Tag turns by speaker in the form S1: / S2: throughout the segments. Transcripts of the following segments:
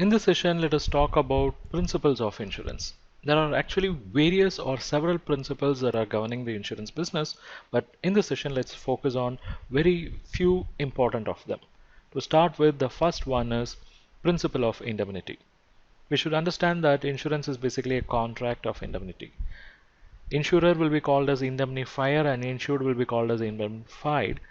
S1: In this session, let us talk about principles of insurance. There are actually various or several principles that are governing the insurance business, but in this session, let's focus on very few important of them. To start with, the first one is principle of indemnity. We should understand that insurance is basically a contract of indemnity. Insurer will be called as indemnifier and insured will be called as indemnified.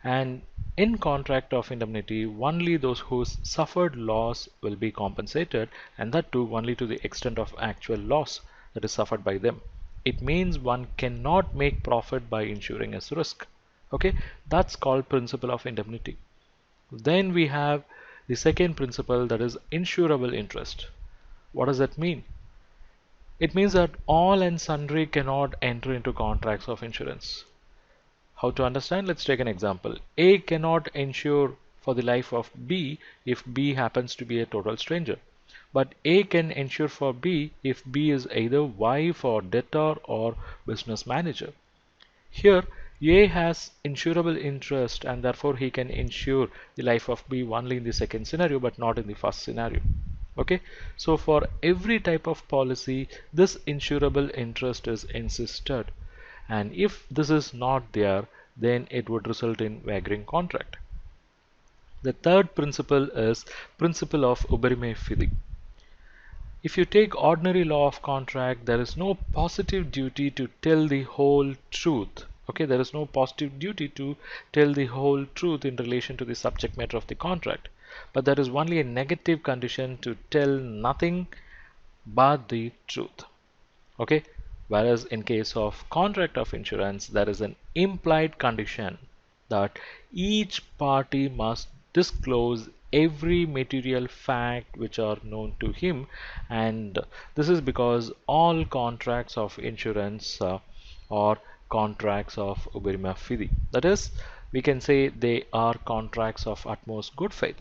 S1: And in contract of indemnity, only those who suffered loss will be compensated, and that too only to the extent of actual loss that is suffered by them. It means one cannot make profit by insuring as risk. Okay, that's called principle of indemnity. Then we have the second principle, that is insurable interest. What does that mean? It means that all and sundry cannot enter into contracts of insurance. How to understand? Let's take an example. A cannot insure for the life of B if B happens to be a total stranger. But A can insure for B if B is either wife or debtor or business manager. Here, A has insurable interest and therefore he can insure the life of B only in the second scenario but not in the first scenario. Okay, so for every type of policy, this insurable interest is insisted, and if this is not there, then it would result in vagrant contract. The third principle is principle of uberrimae fidi. If you take ordinary law of contract, there is no positive duty to tell the whole truth. Okay, there is no positive duty to tell the whole truth in relation to the subject matter of the contract. But there is only a negative condition to tell nothing but the truth. Okay, whereas in case of contract of insurance, there is an implied condition that each party must disclose every material fact which are known to him, and this is because all contracts of insurance are contracts of uberrimae fidi. That is, we can say they are contracts of utmost good faith.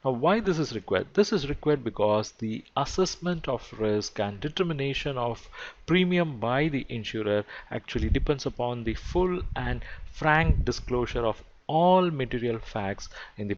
S1: Now, why this is required? This is required because the assessment of risk and determination of premium by the insurer actually depends upon the full and frank disclosure of all material facts in the